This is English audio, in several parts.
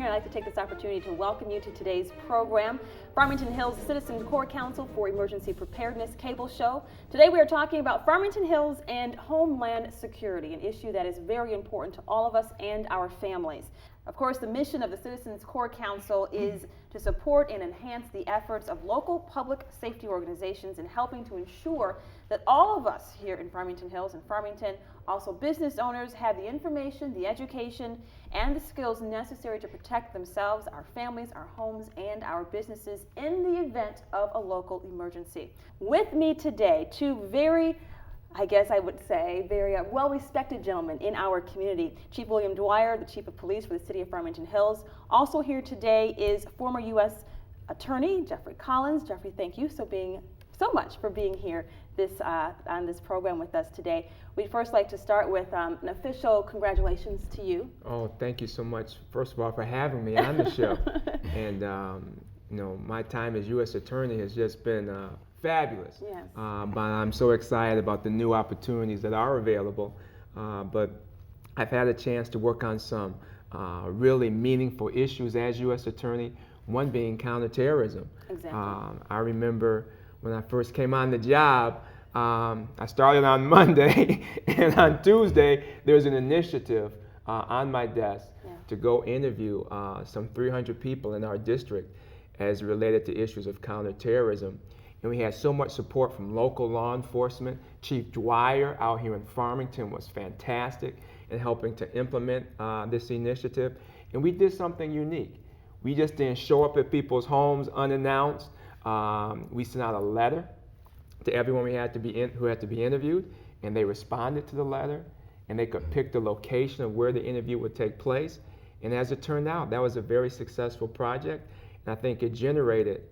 here. I'd like to take this opportunity to welcome you to today's program, Farmington Hills Citizens Core Council for Emergency Preparedness Cable Show. Today we are talking about Farmington Hills and Homeland Security, an issue that is very important to all of us and our families. Of course, the mission of the Citizens Core Council is to support and enhance the efforts of local public safety organizations in helping to ensure that all of us here in Farmington Hills and Farmington, also business owners, have the information, the education, and the skills necessary to protect themselves, our families, our homes, and our businesses in the event of a local emergency. With me today, two very well-respected gentlemen in our community. Chief William Dwyer, the Chief of Police for the City of Farmington Hills. Also here today is former U.S. Attorney Jeffrey Collins. Jeffrey, thank you so much for being here on this program with us today. We'd first like to start with an official congratulations to you. Oh, thank you so much, first of all, for having me on the show. And my time as U.S. Attorney has just been fabulous. Yes. But I'm so excited about the new opportunities that are available. But I've had a chance to work on some really meaningful issues as U.S. Attorney, one being counterterrorism. Exactly. I remember when I first came on the job, I started on Monday, and on Tuesday, there's an initiative on my desk to go interview some 300 people in our district as related to issues of counterterrorism. And we had so much support from local law enforcement. Chief Dwyer out here in Farmington was fantastic in helping to implement this initiative. And we did something unique. We just didn't show up at people's homes unannounced. We sent out a letter to everyone who had to be interviewed, and they responded to the letter, and they could pick the location of where the interview would take place. And as it turned out, that was a very successful project, and I think it generated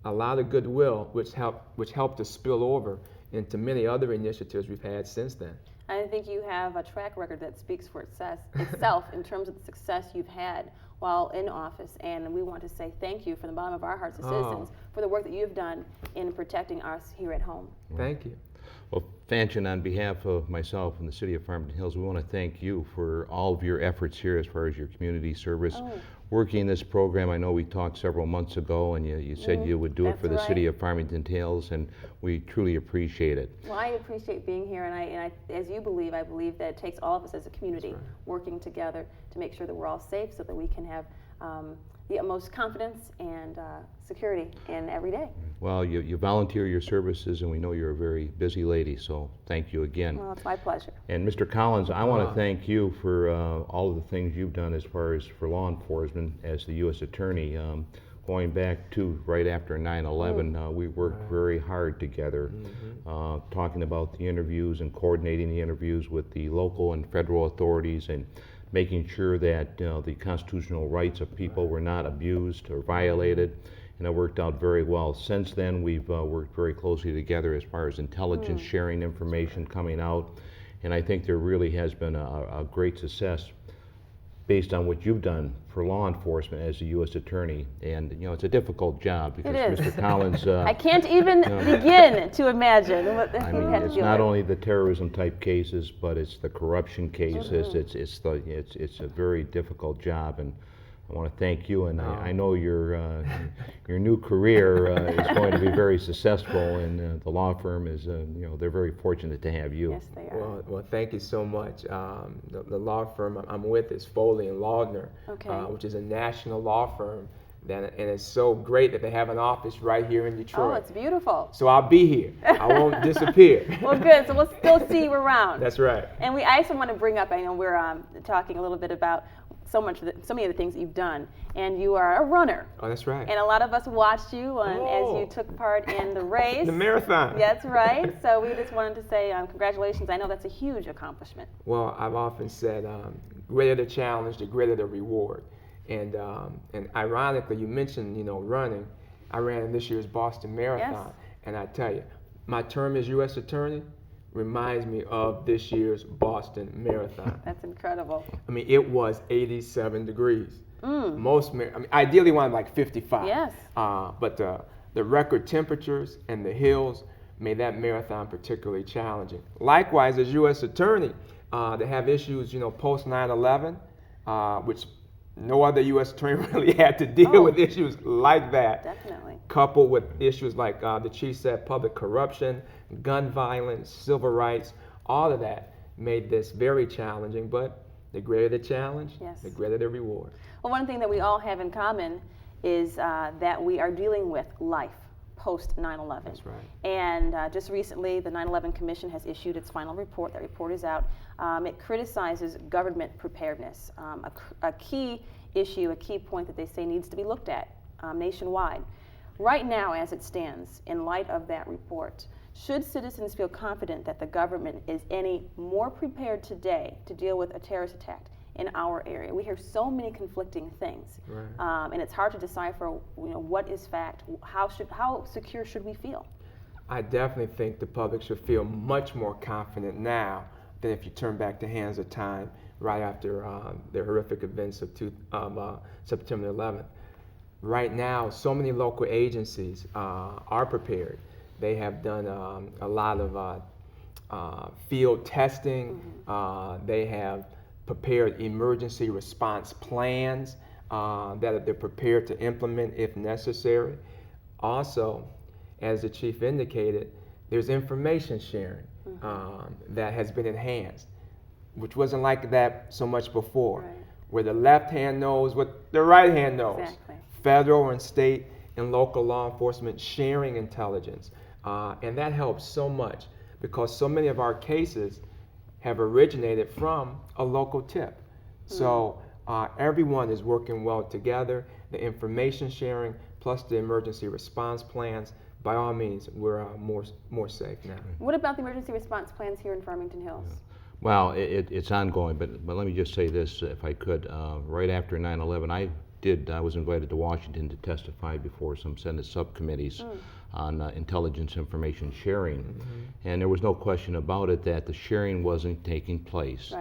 a lot of goodwill, which helped to spill over into many other initiatives we've had since then. I think you have a track record that speaks for itself in terms of the success you've had while in office, and we want to say thank you from the bottom of our hearts as citizens for the work that you've done in protecting us here at home. Thank you. Well, Fanchon, on behalf of myself and the City of Farmington Hills, we want to thank you for all of your efforts here as far as your community service. Working this program, I know we talked several months ago, and you said you would do it for the City of Farmington Hills, and we truly appreciate it. Well, I appreciate being here, and I as you believe, I believe that it takes all of us as a community working together to make sure that we're all safe so that we can have the utmost confidence and security in every day. Well, you volunteer your services, and we know you're a very busy lady, so thank you again. Well, it's my pleasure. And Mr. Collins, I want to thank you for all of the things you've done as far as for law enforcement as the U.S. Attorney. Going back to right after 9/11, we worked very hard together, talking about the interviews and coordinating the interviews with the local and federal authorities, and making sure that the constitutional rights of people were not abused or violated, and it worked out very well. Since then, we've worked very closely together as far as intelligence sharing, information coming out, and I think there really has been a great success based on what you've done for law enforcement as a U.S. Attorney. And it's a difficult job because Mr. Collins... I can't even begin to imagine what I mean, it's not only the terrorism type cases, but it's the corruption cases. It's a very difficult job, and I want to thank you, and I know your new career is going to be very successful, and the law firm is, they're very fortunate to have you. Yes, they are. Well, thank you so much. The law firm I'm with is Foley and Lardner, which is a national law firm, and it's so great that they have an office right here in Detroit. Oh, it's beautiful. So I'll be here. I won't disappear. Well, good. So we'll still see you around. That's right. And I also want to bring up, I know we're talking a little bit about so many of the things that you've done, and you are a runner. Oh, that's right. And a lot of us watched you as you took part in the race. The marathon. That's right. So we just wanted to say congratulations. I know that's a huge accomplishment. Well, I've often said, greater the challenge, the greater the reward. And ironically, you mentioned, running. I ran in this year's Boston Marathon, and I tell you, my term as U.S. Attorney reminds me of this year's Boston Marathon. That's incredible. I mean, it was 87 degrees. Ideally one like 55. Yes. But the record temperatures and the hills made that marathon particularly challenging. Likewise, as U.S. Attorney, to have issues, post 9/11, which no other U.S. attorney really had to deal with issues like that. Definitely. Coupled with issues like the chief said, public corruption, gun violence, civil rights, all of that made this very challenging. But the greater the challenge, the greater the reward. Well, one thing that we all have in common is that we are dealing with life post 9/11. That's right. And just recently, the 9/11 Commission has issued its final report. That report is out. It criticizes government preparedness, a key issue, a key point that they say needs to be looked at nationwide. Right now, as it stands, in light of that report, should citizens feel confident that the government is any more prepared today to deal with a terrorist attack in our area? We hear so many conflicting things, and it's hard to decipher, what is fact. How secure should we feel? I definitely think the public should feel much more confident now than if you turn back the hands of time right after the horrific events of September 11th. Right now, so many local agencies are prepared. They have done a lot of field testing. They have prepared emergency response plans that they're prepared to implement if necessary. Also, as the chief indicated, there's information sharing that has been enhanced, which wasn't like that so much before, where the left hand knows what the right hand knows. Exactly. Federal and state and local law enforcement sharing intelligence. And that helps so much because so many of our cases have originated from a local tip. So everyone is working well together. The information sharing plus the emergency response plans, by all means, we're more safe now. What about the emergency response plans here in Farmington Hills? Well, it's ongoing, but let me just say this, if I could. Right after 9/11, I was invited to Washington to testify before some Senate subcommittees on intelligence information sharing. And there was no question about it that the sharing wasn't taking place.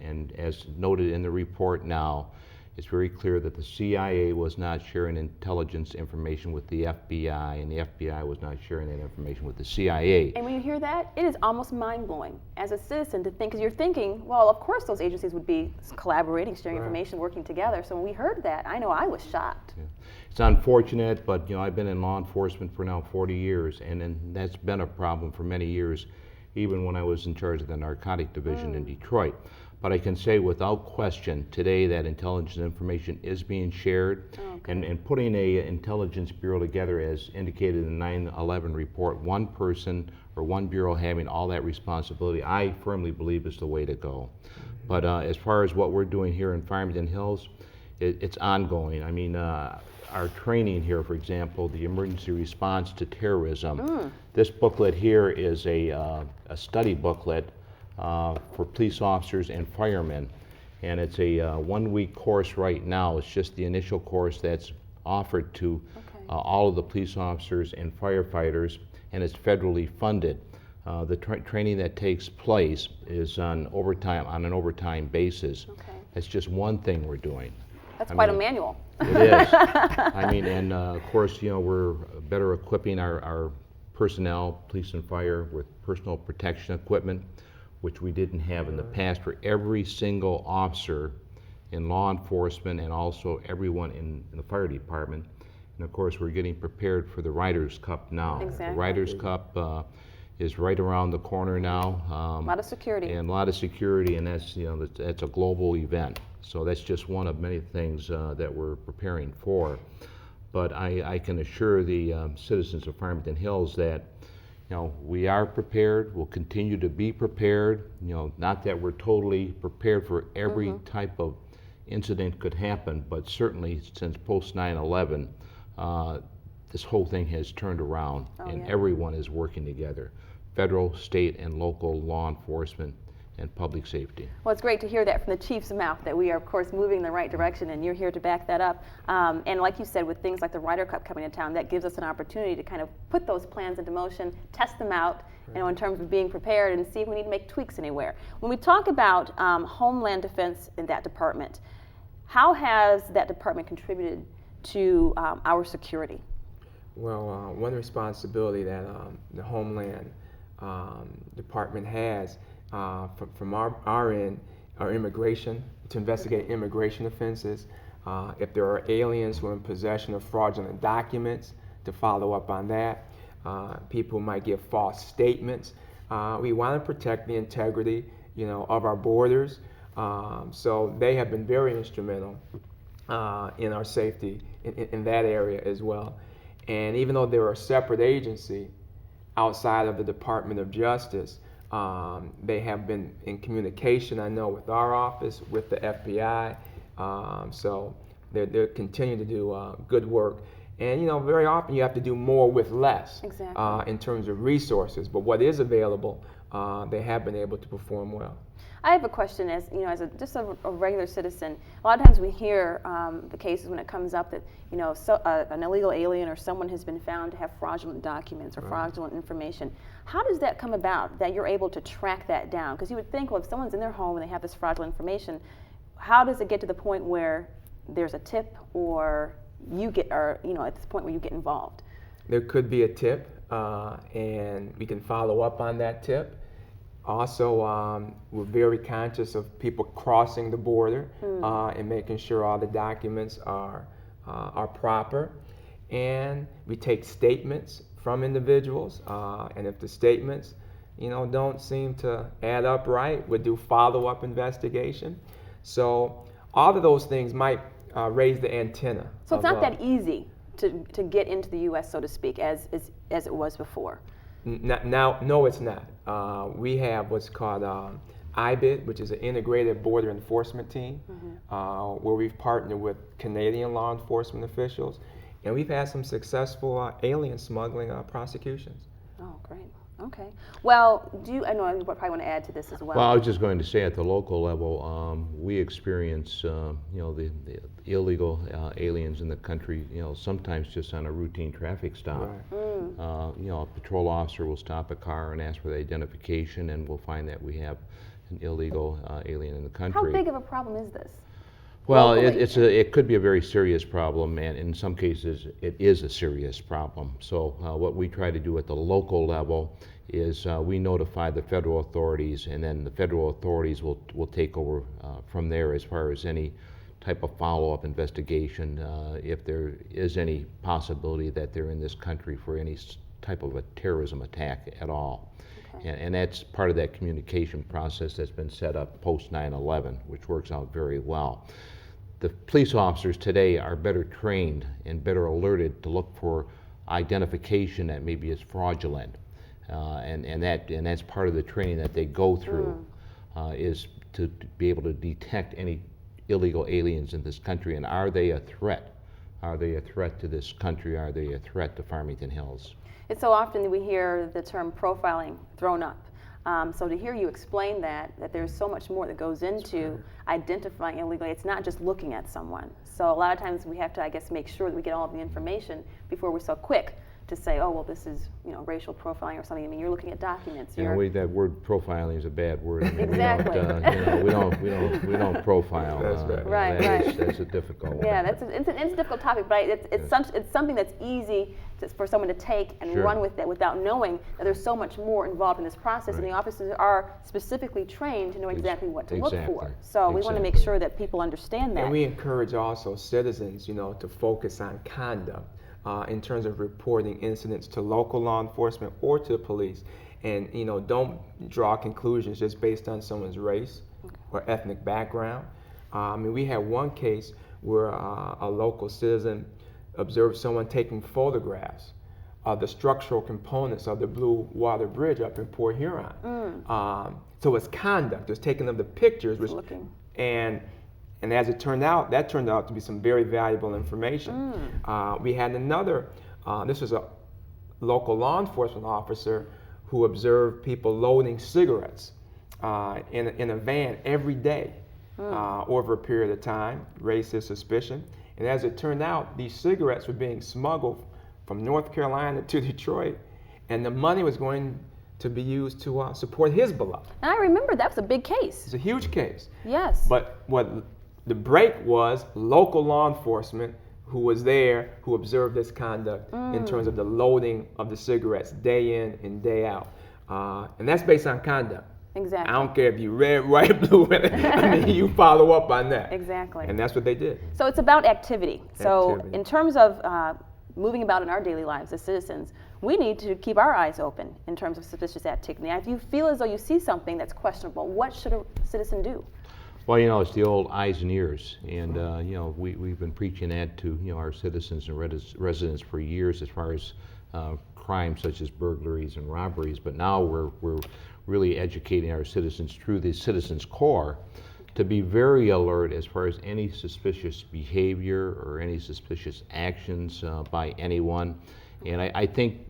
And as noted in the report now, it's very clear that the CIA was not sharing intelligence information with the FBI, and the FBI was not sharing that information with the CIA. And when you hear that, it is almost mind-blowing as a citizen to think, because you're thinking, well, of course those agencies would be collaborating, sharing information, working together. So when we heard that, I know I was shocked. It's unfortunate, but I've been in law enforcement for now 40 years, and that's been a problem for many years, even when I was in charge of the narcotic division in Detroit. But I can say without question today that intelligence information is being shared, and putting a intelligence bureau together as indicated in the 9/11 report, one person or one bureau having all that responsibility, I firmly believe is the way to go. But as far as what we're doing here in Farmington Hills, it's ongoing. I mean, our training here, for example, the emergency response to terrorism. This booklet here is a study booklet for police officers and firemen, and it's a 1-week course right now. It's just the initial course that's offered to all of the police officers and firefighters, and it's federally funded. The training that takes place is on an overtime basis. That's just one thing we're doing. That's quite a manual. It is. I mean, and of course, we're better equipping our personnel, police and fire, with personal protection equipment, which we didn't have in the past for every single officer in law enforcement and also everyone in the fire department. And of course, we're getting prepared for the Riders' Cup now. The Riders' Cup is right around the corner now. A lot of security. And a lot of security, and that's a global event. So that's just one of many things that we're preparing for. But I can assure the citizens of Farmington Hills that we are prepared, we'll continue to be prepared, not that we're totally prepared for every type of incident could happen, but certainly since post 9/11, this whole thing has turned around and everyone is working together. Federal, state, and local law enforcement and public safety. Well, it's great to hear that from the chief's mouth, that we are, of course, moving in the right direction, and you're here to back that up. And like you said, with things like the Ryder Cup coming to town, that gives us an opportunity to kind of put those plans into motion, test them out, in terms of being prepared, and see if we need to make tweaks anywhere. When we talk about Homeland Defense in that department, how has that department contributed to our security? Well, one responsibility that the Homeland Department has from our end, our immigration, to investigate immigration offenses, If there are aliens who are in possession of fraudulent documents, to follow up on that. People might give false statements. We want to protect the integrity, of our borders. So they have been very instrumental in our safety in that area as well. And even though they're a separate agency outside of the Department of Justice, they have been in communication, I know, with our office, with the FBI. So they're continuing to do good work. And very often you have to do more with less. Exactly. In terms of resources. But what is available, they have been able to perform well. I have a question as just a regular citizen. A lot of times we hear the cases when it comes up that an illegal alien or someone has been found to have fraudulent documents or fraudulent information. How does that come about that you're able to track that down? Because you would think, well, if someone's in their home and they have this fraudulent information, how does it get to the point where there's a tip or you get, or at this point where you get involved? There could be a tip, and we can follow up on that tip. Also, we're very conscious of people crossing the border and making sure all the documents are proper. And we take statements from individuals, and if the statements, don't seem to add up right, we'll do follow-up investigation. So all of those things might raise the antenna. So it's not that easy to get into the U.S., so to speak, as it was before. Now, no, it's not. We have what's called IBID, which is an integrated border enforcement team, where we've partnered with Canadian law enforcement officials, and we've had some successful alien smuggling prosecutions. Oh, great. Okay. Well, I know you probably want to add to this as well. Well, I was just going to say at the local level, we experience, the illegal aliens in the country, sometimes just on a routine traffic stop. Right. A patrol officer will stop a car and ask for the identification, and we'll find that we have an illegal alien in the country. How big of a problem is this? Well, it could be a very serious problem, and in some cases it is a serious problem. So what we try to do at the local level is we notify the federal authorities, and then the federal authorities will take over from there as far as any type of follow-up investigation if there is any possibility that they're in this country for any type of a terrorism attack at all. Okay. And that's part of that communication process that's been set up post 9/11, which works out very well. The police officers today are better trained and better alerted to look for identification that maybe is fraudulent, and that's part of the training that they go through is to be able to detect any illegal aliens in this country, and are they a threat? Are they a threat to this country? Are they a threat to Farmington Hills? It's so often that we hear the term profiling thrown up. So to hear you explain that there's so much more that goes into identifying illegally, it's not just looking at someone. So a lot of times we have to, I guess, make sure that we get all of the information before we're so quick to say, oh, well, this is racial profiling or something. I mean, you're looking at documents. That word profiling is a bad word. I mean, exactly. We don't profile. That's right. That's a difficult one. Yeah, it's a difficult topic, but it's something that's easy for someone to take and run with it without knowing that there's so much more involved in this process, and the officers are specifically trained to know exactly what to look for. So we want to make sure that people understand that. And we encourage also citizens, to focus on conduct. In terms of reporting incidents to local law enforcement or to police, and don't draw conclusions just based on someone's race or ethnic background. We had one case where a local citizen observed someone taking photographs of the structural components of the Blue Water Bridge up in Port Huron. So it's conduct, it's taking of the pictures, and as it turned out, that turned out to be some very valuable information. We had another, this was a local law enforcement officer who observed people loading cigarettes in a van every day over a period of time, raised his suspicion. And as it turned out, these cigarettes were being smuggled from North Carolina to Detroit, and the money was going to be used to support Hezbollah. And I remember that was a big case. It's a huge case. Yes. But what the break was local law enforcement who was there, who observed this conduct in terms of the loading of the cigarettes day in and day out. And that's based on conduct. Exactly. I don't care if you're red, white, blue, I mean, you follow up on that. Exactly. And that's what they did. So it's about activity. So Activity. in terms of moving about in our daily lives as citizens, we need to keep our eyes open in terms of suspicious activity. Now, if you feel as though you see something that's questionable, what should a citizen do? Well, it's the old eyes and ears, and we've been preaching that to our citizens and residents for years as far as crimes such as burglaries and robberies. But now we're really educating our citizens through the Citizens Corps to be very alert as far as any suspicious behavior or any suspicious actions by anyone. And I think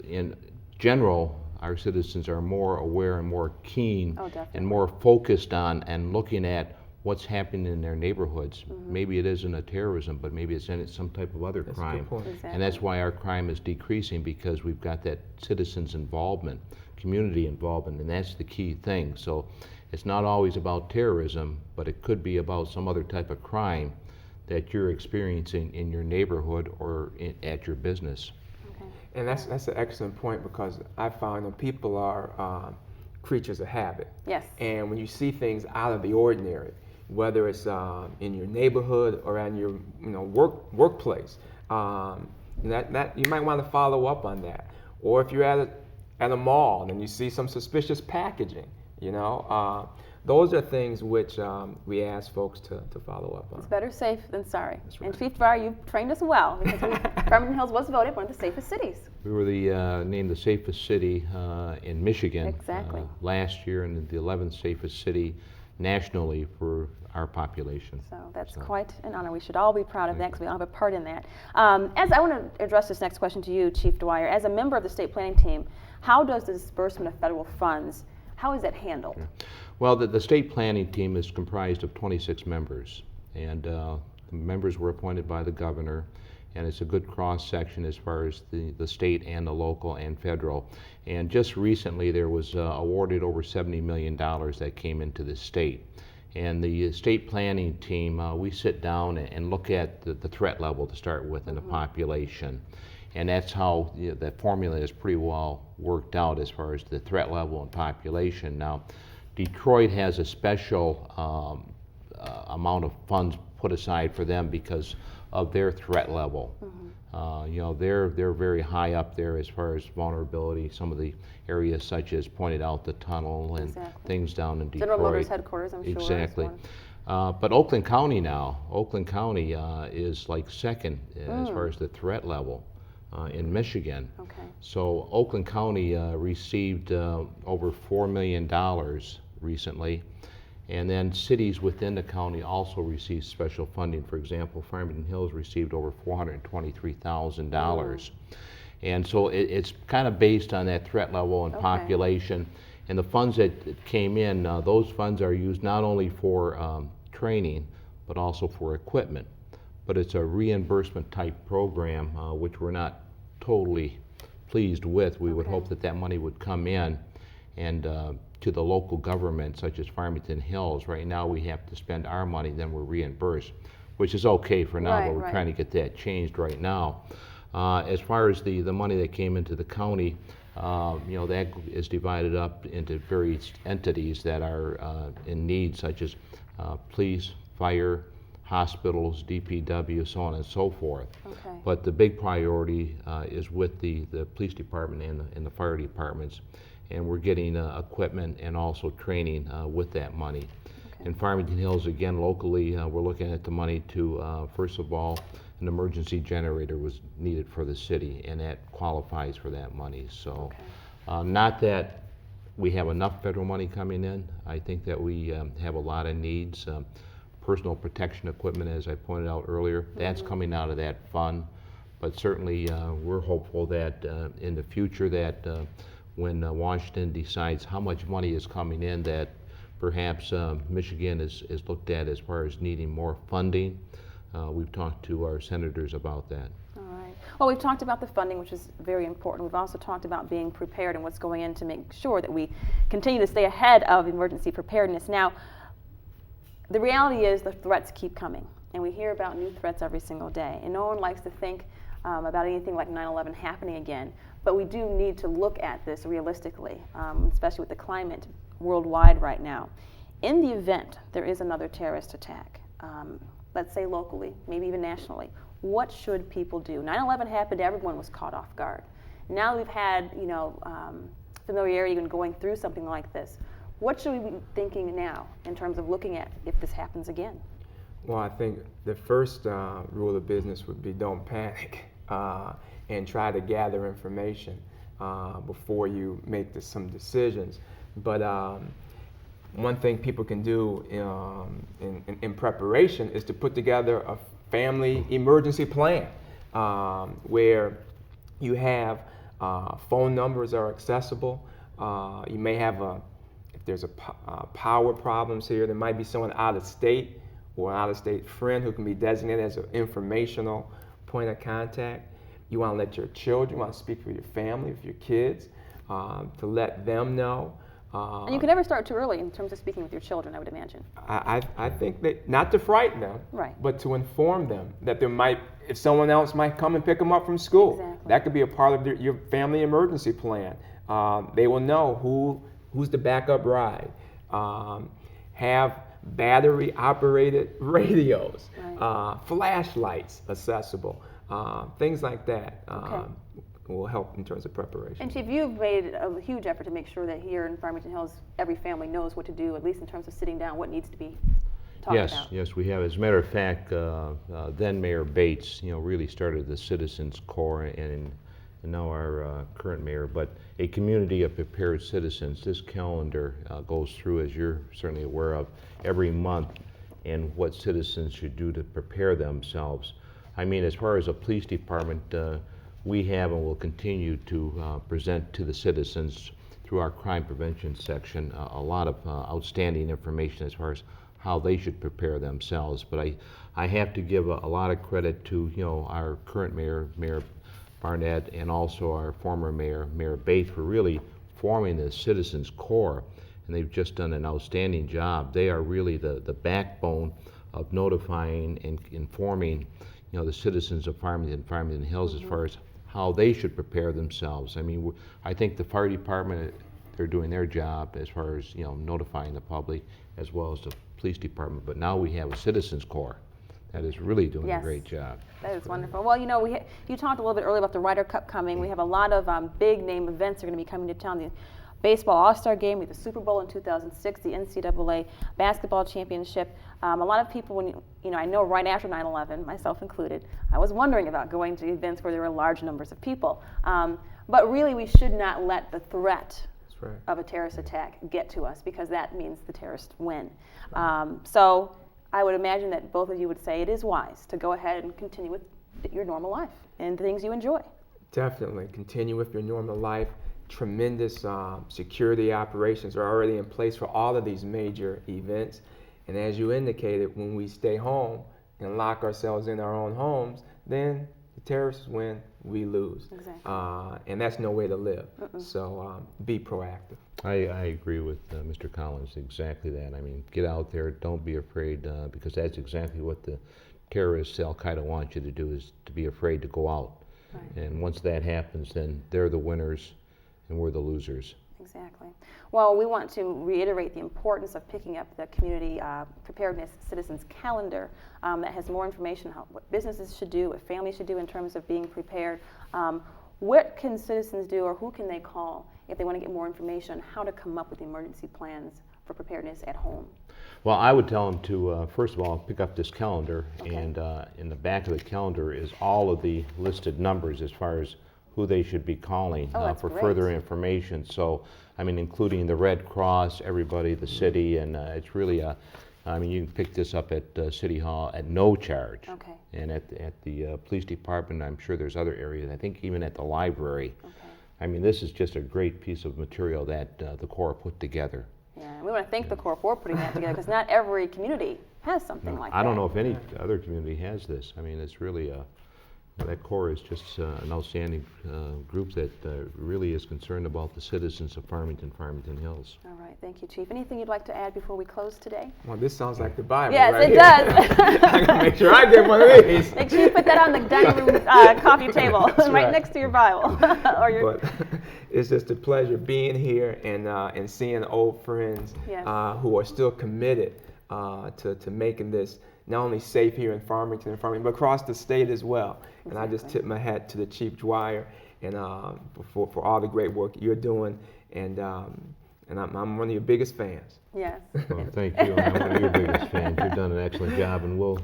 in general, our citizens are more aware and more keen and more focused on and looking at what's happening in their neighborhoods. Maybe it isn't a terrorism, but maybe it's some type of other crime. Exactly. And that's why our crime is decreasing, because we've got that citizens involvement, community involvement, and that's the key thing. So it's not always about terrorism, but it could be about some other type of crime that you're experiencing in your neighborhood or at your business. And that's an excellent point, because I found that people are creatures of habit. Yes. And when you see things out of the ordinary, whether it's in your neighborhood or in your workplace, that you might want to follow up on that. Or if you're at a mall and you see some suspicious packaging, those are things which we ask folks to follow up on. It's better safe than sorry. That's right. And Chief Dwyer, you've trained us well, because Farmington Hills was voted one of the safest cities. We were named the safest city in Michigan Exactly. last year, and the 11th safest city nationally for our population. So that's quite an honor. We should all be proud of that, because we all have a part in that. As I want to address this next question to you, Chief Dwyer, as a member of the state planning team, how does the disbursement of federal funds, how is that handled? Well, the state planning team is comprised of 26 members, and the members were appointed by the governor, and it's a good cross-section as far as the state and the local and federal. And just recently there was awarded over $70 million that came into the state. And the state planning team, we sit down and look at the threat level to start with in the population. And that's how that formula is pretty well worked out as far as the threat level and population. Now, Detroit has a special amount of funds put aside for them because of their threat level. They're very high up there as far as vulnerability. Some of the areas such as pointed out the tunnel and things down in Detroit. General Motors headquarters, I'm sure. Exactly. But Oakland County is like second as far as the threat level in Michigan. Okay. So Oakland County received over $4 million recently. And then cities within the county also received special funding. For example, Farmington Hills received over $423,000. And so it's kind of based on that threat level and population. And the funds that came in, those funds are used not only for training, but also for equipment. But it's a reimbursement type program, which we're not totally pleased with. We would hope that that money would come in and to the local government, such as Farmington Hills. Right now we have to spend our money, then we're reimbursed, which is okay for now, but we're trying to get that changed right now. As far as the money that came into the county, that is divided up into various entities that are in need, such as police, fire, hospitals, DPW, so on and so forth. But the big priority is with the police department and the fire departments. And we're getting equipment and also training with that money. In Farmington Hills, again, locally, we're looking at the money to, first of all, an emergency generator was needed for the city, and that qualifies for that money. So, not that we have enough federal money coming in. I think that we have a lot of needs. Personal protection equipment, as I pointed out earlier, that's coming out of that fund. But certainly, we're hopeful that in the future that when Washington decides how much money is coming in, that perhaps Michigan is looked at as far as needing more funding. We've talked to our senators about that. All right. Well, we've talked about the funding, which is very important. We've also talked about being prepared and what's going in to make sure that we continue to stay ahead of emergency preparedness. Now, the reality is the threats keep coming, and we hear about new threats every single day, and no one likes to think about anything like 9/11 happening again. But we do need to look at this realistically, especially with the climate worldwide right now. In the event there is another terrorist attack, let's say locally, maybe even nationally, what should people do? 9/11 happened, everyone was caught off guard. Now we've had, familiarity in going through something like this. What should we be thinking now in terms of looking at if this happens again? Well, I think the first rule of business would be don't panic and try to gather information before you make some decisions. But one thing people can do in preparation is to put together a family emergency plan where you have phone numbers are accessible. You may have if there's power problems here, there might be someone out of state or an out-of-state friend who can be designated as an informational point of contact. You want to let your children, you want to speak with your family, with your kids, to let them know. And you can never start too early in terms of speaking with your children, I would imagine. I think that not to frighten them, right, but to inform them that if someone else might come and pick them up from school. Exactly. That could be a part of your family emergency plan. They will know who's the backup ride. Have battery-operated radios, right, flashlights accessible, things like that. Okay. Will help in terms of preparation. And Chief, you've made a huge effort to make sure that here in Farmington Hills, every family knows what to do, at least in terms of sitting down, what needs to be talked about. Yes, we have. As a matter of fact, then Mayor Bates, really started the Citizens Corps, and now our current mayor, but a community of prepared citizens. This calendar goes through, as you're certainly aware of, every month, and what citizens should do to prepare themselves. I mean, as far as a police department, we have and will continue to present to the citizens through our crime prevention section a lot of outstanding information as far as how they should prepare themselves. But I have to give a lot of credit to our current mayor, Mayor Barnett, and also our former mayor, Mayor Bates, for really forming the Citizens Corps, and they've just done an outstanding job. They are really the backbone of notifying and informing the citizens of Farmington Hills, mm-hmm, as far as how they should prepare themselves. I mean, I think the fire department, they're doing their job as far as notifying the public, as well as the police department. But now we have a Citizens Corps that is really doing yes, a great job. That is wonderful. Well, you talked a little bit earlier about the Ryder Cup coming. We have a lot of big name events that are going to be coming to town. The Baseball All-Star Game, we have the Super Bowl in 2006, the NCAA Basketball Championship. A lot of people, I know right after 9/11, myself included, I was wondering about going to events where there were large numbers of people. But really, we should not let the threat of a terrorist attack get to us, because that means the terrorists win. So I would imagine that both of you would say it is wise to go ahead and continue with your normal life and the things you enjoy. Definitely, continue with your normal life. Tremendous security operations are already in place for all of these major events. And as you indicated, when we stay home and lock ourselves in our own homes, then the terrorists win, we lose. Exactly. And that's no way to live. So be proactive. I agree with Mr. Collins, exactly that. I mean, get out there, don't be afraid, because that's exactly what the terrorists, Al-Qaeda, want you to do, is to be afraid to go out. Right. And once that happens, then they're the winners and we're the losers. Exactly. Well, we want to reiterate the importance of picking up the Community Preparedness Citizens Calendar that has more information on what businesses should do, what families should do in terms of being prepared. What can citizens do, or who can they call if they want to get more information on how to come up with emergency plans for preparedness at home? Well, I would tell them to, first of all, pick up this calendar, okay, and in the back of the calendar is all of the listed numbers as far as who they should be calling for great. Further information. So, I mean, including the Red Cross, everybody, the city, and it's really I mean, you can pick this up at City Hall at no charge. Okay. And at the police department, I'm sure there's other areas, I think even at the library. Okay. I mean, this is just a great piece of material that the Corps put together. Yeah, we want to thank the Corps for putting that together, because not every community has something like that. I don't know if any other community has this. I mean, it's really That Corps is just an outstanding group that really is concerned about the citizens of Farmington Hills. All right, thank you, Chief. Anything you'd like to add before we close today? Well, this sounds like the Bible. Yes, right it here. does. I gotta make sure I get one of these. Make sure you put that on the dining room coffee table, right next to your Bible. Or your... But it's just a pleasure being here and seeing old friends Yes. who are still committed to making this not only safe here in Farmington, but across the state as well. Exactly. And I just tip my hat to the Chief Dwyer and for all the great work you're doing. And I'm one of your biggest fans. Yes. Well, thank you. I'm one of your biggest fans. You've done an excellent job, and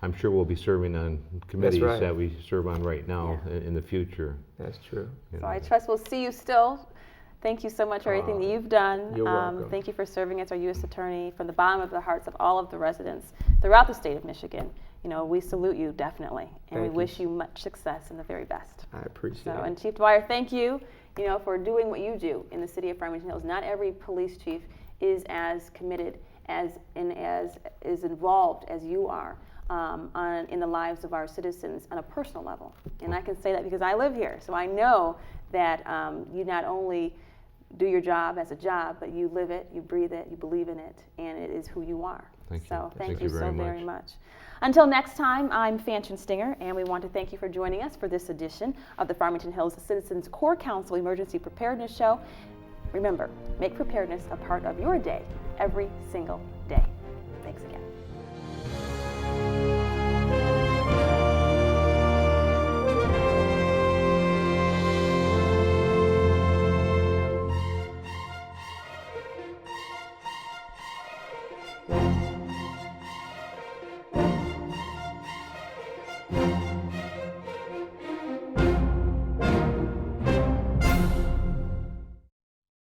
I'm sure we'll be serving on committees right. that we serve on right now in the future. That's true. So I trust we'll see you still. Thank you so much for everything that you've done. You're welcome. Thank you for serving as our U.S. Attorney from the bottom of the hearts of all of the residents throughout the state of Michigan. You know, we salute you definitely, and we wish you much success and the very best. I appreciate it. And Chief Dwyer, thank you, for doing what you do in the city of Farmington Hills. Not every police chief is as committed as is involved as you are in the lives of our citizens on a personal level. And I can say that because I live here, so I know that you not only do your job as a job, but you live it, you breathe it, you believe in it, and it is who you are. Thank you. So thank you so very very much. Until next time, I'm Fanchon Stinger, and we want to thank you for joining us for this edition of the Farmington Hills Citizens Corps Council Emergency Preparedness Show. Remember, make preparedness a part of your day every single day. Thanks again.